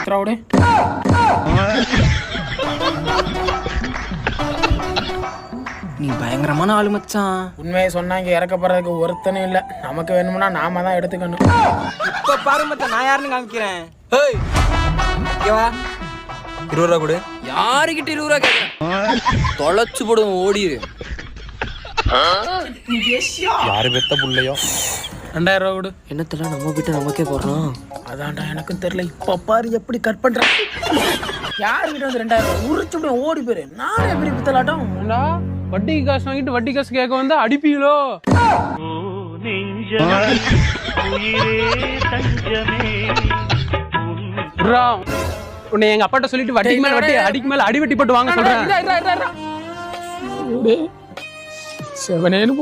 குத்துறாவுடு. நீ பயங்கரமான ஆளு மச்சான். உண்மையை சொன்னா இங்க இறக்கப்படுறதுக்கு ஒருத்தனும் இல்ல. நமக்கு வேணும்னா நாம தான் எடுத்துக்கணும். இப்ப பாரு மச்சான், நான் யாருன்னு காமிக்கிறேன். ஏய் இங்க வா. 20 ரூபா கொடு. யாருக்கிட்ட 20 ரூபா கேக்குறேன்? தொலைச்சு போடுவோம், ஓடிடு. யாரு பெத்த புள்ளையோ. 2000 ரூபா கொடு. என்னத்தெல்லாம் நம்ம கிட்ட நமக்கே போடுறோம். அதான்டா எனக்கும் தெரியல. இப்ப பாரு எப்படி கட் பண்றான். யாருக்கிட்ட வந்து 2000 ரூபா உரிச்சு விடுவோம், ஓடி போயிரு. நானே எப்படி பித்தலாட்டம். வட்டிக்கு காசு வாங்கிட்டு வட்டி காசு கேட்க வந்து அடிப்பீங்களோ? உன்னை எங்க அப்பாட்ட சொல்லிட்டு வட்டிக்கு மேல வட்டி, அடிக்கு மேல அடி வெட்டி போட்டு வாங்க சொல்றேன். செவனேன்னு